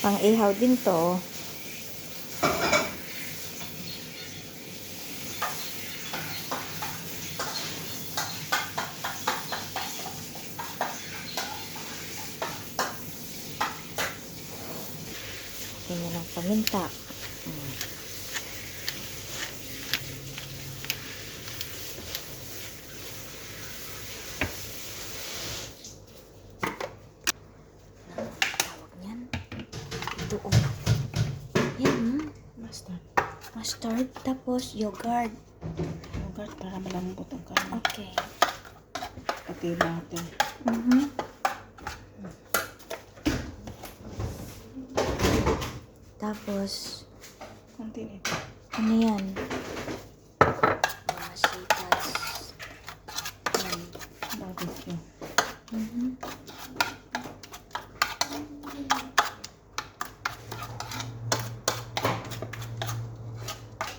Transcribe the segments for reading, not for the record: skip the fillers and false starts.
Pang-ihaw din to. Ganyan ang paminta. Tawag niyan. Ito yan. Mustard. Tapos yogurt. Yogurt para malambot ang karne. Okay. Pati natin. Tapos, Konti nito. ano yan? Masitas. Yan. Barbecue.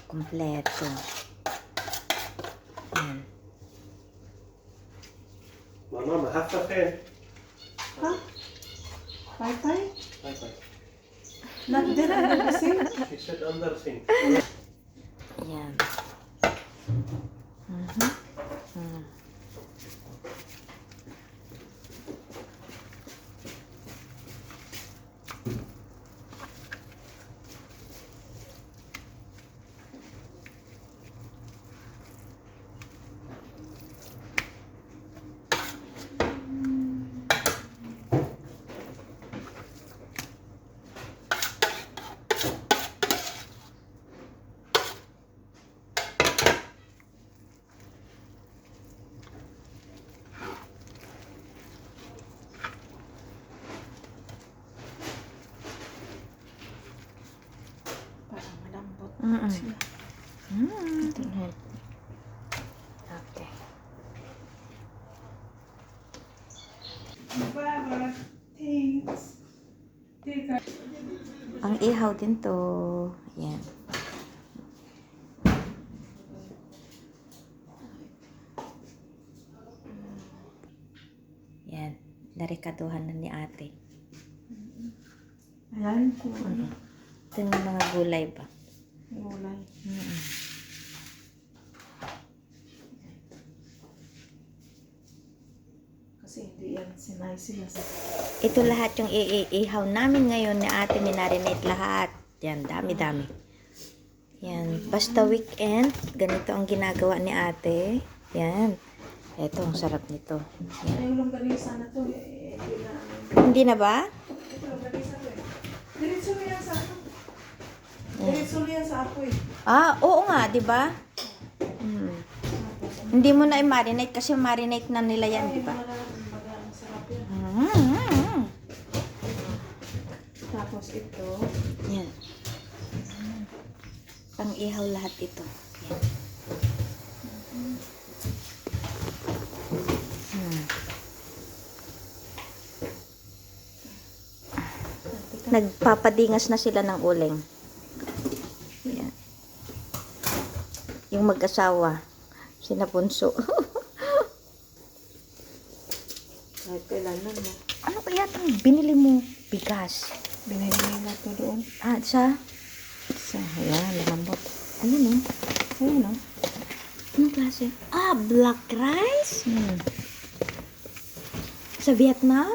Kompleto. Yan. Mama, haft geen. Ha? Pai-pai? Bye bye. Not there under the sink? She said under sink. Yan. Parang malambot. Mm-mm. Sila. Okay. Baba, thanks. Ang ihaw din to. Yan. Yan. Narikaduhan na ni ate. Ayan kung ano. Ito yung mga gulay ba? Gulay. Kasi hindi yan sinay sila sa... Ito lahat yung ihaw namin ngayon ni ate. Minarinate lahat. Yan. Dami-dami. Yan. Basta weekend, ganito ang ginagawa ni ate. Yan. Ito, ang sarap nito. Yan. Ay, ulang ganisa na to. Hindi na. Hindi na ba? Ito, ganisa to eh. Diretso mo yan sa ako. Diretso mo yan sa ako eh. Ah, oo nga, di ba? Hindi mo na i-marinate kasi marinate na nila yan, di ba? Masarap yan. Tapos ito. Yan. Pang-ihaw lahat ito. Yan. Nagpapadingas na sila ng uling. Yan. Yung mag-asawa. Sina Bunso. Kahit kailangan na. Ano kaya itong binili mo? Bigas. Binili na to doon. Ah, sa? Ayan, lamambot. Ayun, Ayun, Anong klase? Ah, black rice? Sa Vietnam?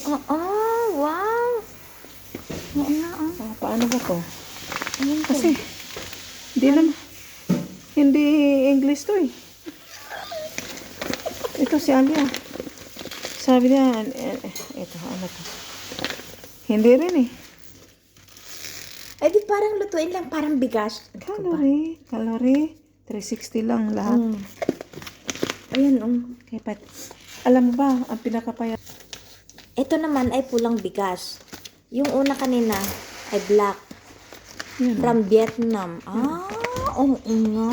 Oo, wow. Oo nga, Paano ba to? Ayun Kasi, hindi English to eh. Ito si Alia. Sabi niya, ito, ano to? Hindi rin eh. Eh, di parang lutuin lang, parang bigas. Calorie, 360 lang lahat. Ayun, Kaya alam mo ba, ang pinakapayat. Ito naman ay pulang bigas. Yung una kanina ay black. Yun. From Vietnam. Ah, oo nga.